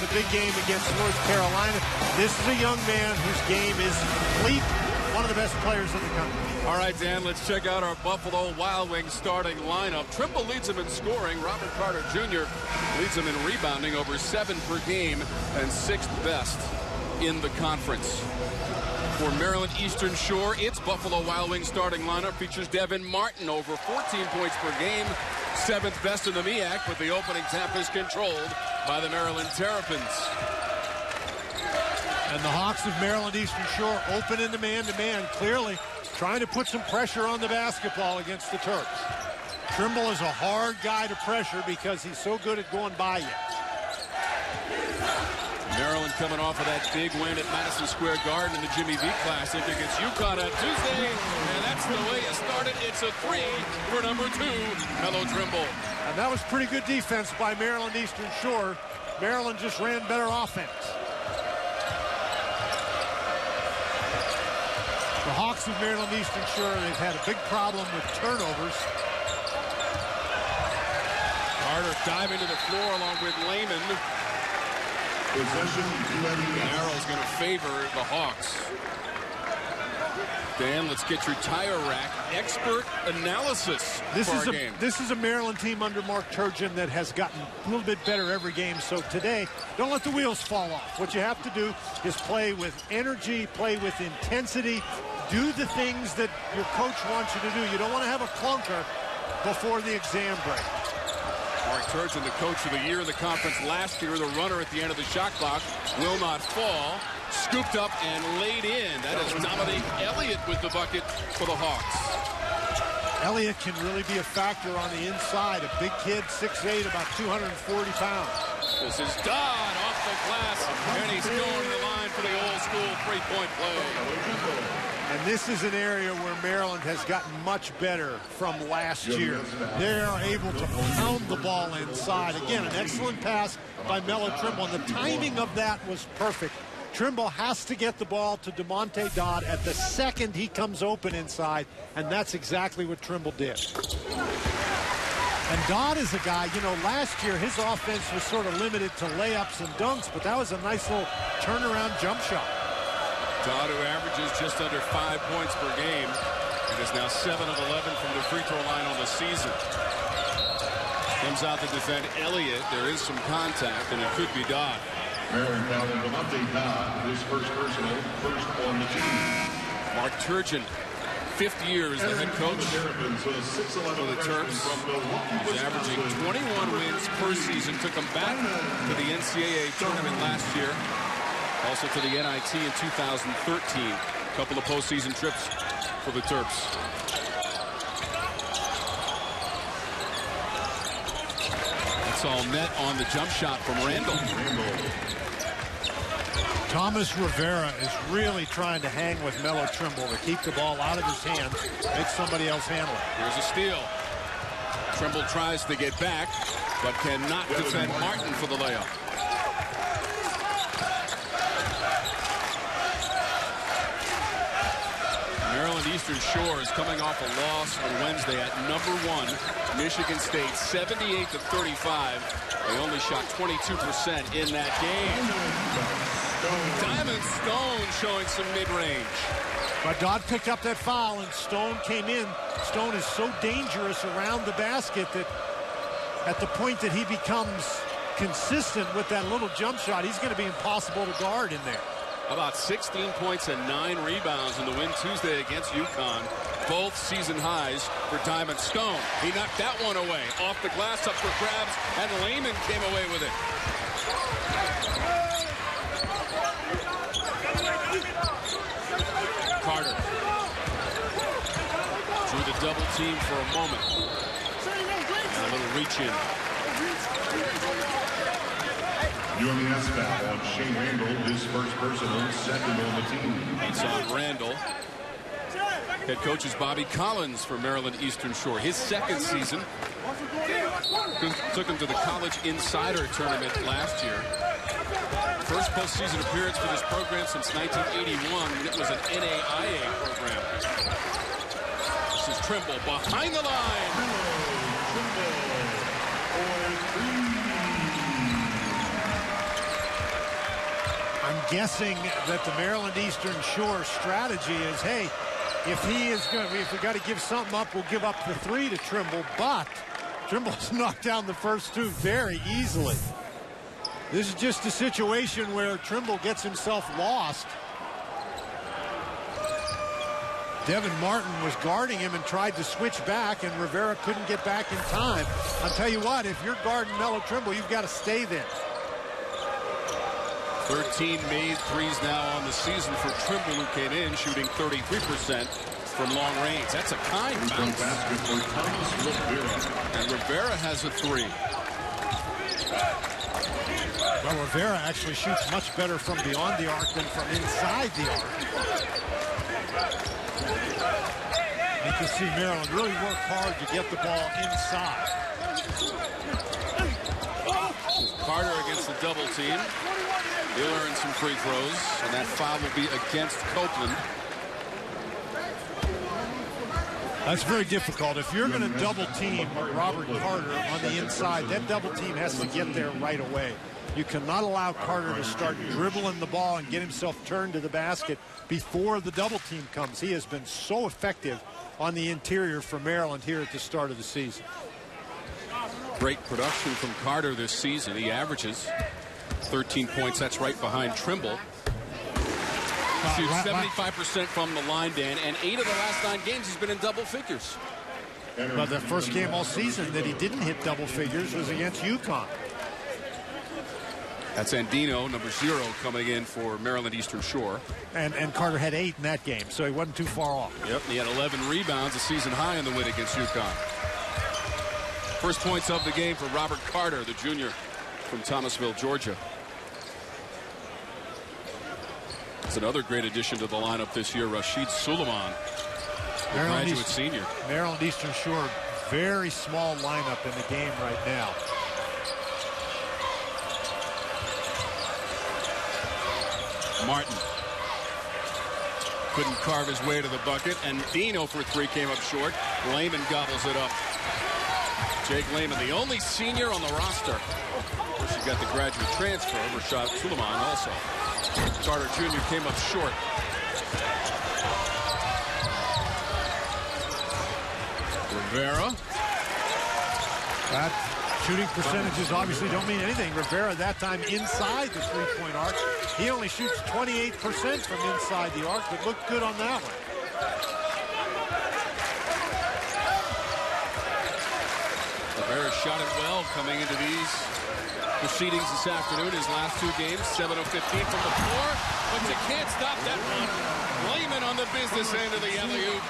the big game against North Carolina. This is a young man whose game is complete, one of the best players in the country. All right, Dan, let's check out our Buffalo Wild Wings starting lineup. Trimble leads him in scoring. Robert Carter Jr. leads him in rebounding, over 7 per game, and 6th best in the conference. For Maryland Eastern Shore, its Buffalo Wild Wings starting lineup features Devin Martin, over 14 points per game, 7th best in the MEAC, but the opening tap is controlled by the Maryland Terrapins. And the Hawks of Maryland Eastern Shore open into man-to-man, clearly trying to put some pressure on the basketball against the Terps. Trimble is a hard guy to pressure because he's so good at going by you. Maryland coming off of that big win at Madison Square Garden in the Jimmy V Classic against UConn on Tuesday. And that's the way it started. It's a 3 for number 2, Melo Trimble. And that was pretty good defense by Maryland Eastern Shore. Maryland just ran better offense. The Hawks of Maryland Eastern Shore, they've had a big problem with turnovers. Carter diving to the floor along with Lehman. The arrow's going to favor the Hawks. Dan, let's get your tire rack expert analysis for our game. This is a Maryland team under Mark Turgeon that has gotten a little bit better every game. So today, don't let the wheels fall off. What you have to do is play with energy, play with intensity, do the things that your coach wants you to do. You don't want to have a clunker before the exam break. Mark Turgeon, the coach of the year in the conference last year, the runner at the end of the shot clock, will not fall. Scooped up and laid in. That is Dominique Elliott with the bucket for the Hawks. Elliott can really be a factor on the inside. A big kid, 6'8", about 240 pounds. This is Dodd off the glass, and he's going to the line for the old school three-point play. And this is an area where Maryland has gotten much better from last year. They are able to pound the ball inside. Again, an excellent pass by Melo Trimble, and the timing of that was perfect. Trimble has to get the ball to DeMonte Dodd at the second he comes open inside, and that's exactly what Trimble did. And Dodd is a guy, you know, last year his offense was sort of limited to layups and dunks, but that was a nice little turnaround jump shot. Dodd, who averages just under 5 points per game, and is now 7 of 11 from the free throw line on the season. Comes out to defend Elliott. There is some contact, and it could be Dodd. Maryland foul on DeMonte Dodd, his first personal, first on the team. Mark Turgeon, 5th year as the head coach for the Terps. He's averaging 21 wins per season. Took them back to the NCAA tournament last year. Also to the NIT in 2013. A couple of postseason trips for the Terps. That's all net on the jump shot from Randall. Thomas Rivera is really trying to hang with Melo Trimble to keep the ball out of his hands, make somebody else handle it. Here's a steal. Trimble tries to get back, but cannot defend Martin for the layup. Maryland Eastern Shore is coming off a loss on Wednesday at number 1, Michigan State, 78-35. They only shot 22% in that game. Diamond Stone showing some mid-range. But Dodd picked up that foul, and Stone came in. Stone is so dangerous around the basket that at the point that he becomes consistent with that little jump shot, he's going to be impossible to guard in there. About 16 points and 9 rebounds in the win Tuesday against UConn. Both season highs for Diamond Stone. He knocked that one away. Off the glass, up for grabs, and Lehman came away with it. Carter drew the double team for a moment. And a little reach in. UMES foul on Shane Randall, his first personal, second on the team. It's on Randall. Head coach is Bobby Collins for Maryland Eastern Shore. His second season. Took him to the College Insider Tournament last year. First postseason appearance for this program since 1981. It was an NAIA program. This is Trimble behind the line. I'm guessing that the Maryland Eastern Shore strategy is, hey, if we got to give something up, we'll give up the 3 to Trimble, but Trimble's knocked down the first 2 very easily. This is just a situation where Trimble gets himself lost. Devin Martin was guarding him and tried to switch back, and Rivera couldn't get back in time. I'll tell you what, if you're guarding Melo Trimble, you've got to stay there. 13 made threes now on the season for Trimble, who came in shooting 33% from long range. That's a kind bounce. And Rivera has a 3. Well, Rivera actually shoots much better from beyond the arc than from inside the arc. You can see Maryland really work hard to get the ball inside. Carter against the double team. He'll earn some free throws, and that foul will be against Copeland. That's very difficult. If you're going to double team Robert Carter on the inside, that double team has to get there right away. You cannot allow Carter to start dribbling the ball and get himself turned to the basket before the double team comes. He has been so effective on the interior for Maryland here at the start of the season. Great production from Carter this season. He averages 13 points. That's right behind Trimble. Shoots 75% from the line, Dan, and 8 of the last 9 games he's been in double figures. But the first game all season that he didn't hit double figures was against UConn. That's Andino, number 0, coming in for Maryland Eastern Shore. And Carter had 8 in that game, so he wasn't too far off. Yep, and he had 11 rebounds, a season high in the win against UConn. First points of the game for Robert Carter, the junior from Thomasville, Georgia. It's another great addition to the lineup this year, Rashid Suleiman, the graduate senior. Maryland Eastern Shore, very small lineup in the game right now. Martin couldn't carve his way to the bucket, and Dino for 3 came up short. Lehman gobbles it up. Jake Lehman, the only senior on the roster. Of course, you got the graduate transfer, Rashid Suleiman also. Carter Jr. came up short. Rivera. That shooting percentages obviously don't mean anything. Rivera that time inside the three-point arc. He only shoots 28% from inside the arc, but looked good on that one. Rivera shot it well coming into these proceedings this afternoon. His last 2 games, 7 of 15 from the floor, but you can't stop that one. Lehman on the business end of the alley-oop.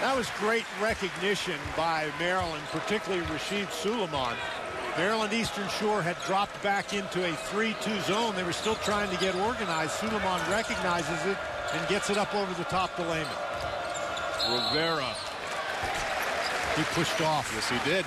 That was great recognition by Maryland, particularly Rashid Suleiman. Maryland Eastern Shore had dropped back into a 3-2 zone. They were still trying to get organized. Suleiman recognizes it and gets it up over the top to Lehman. Rivera. He pushed off. Yes, he did.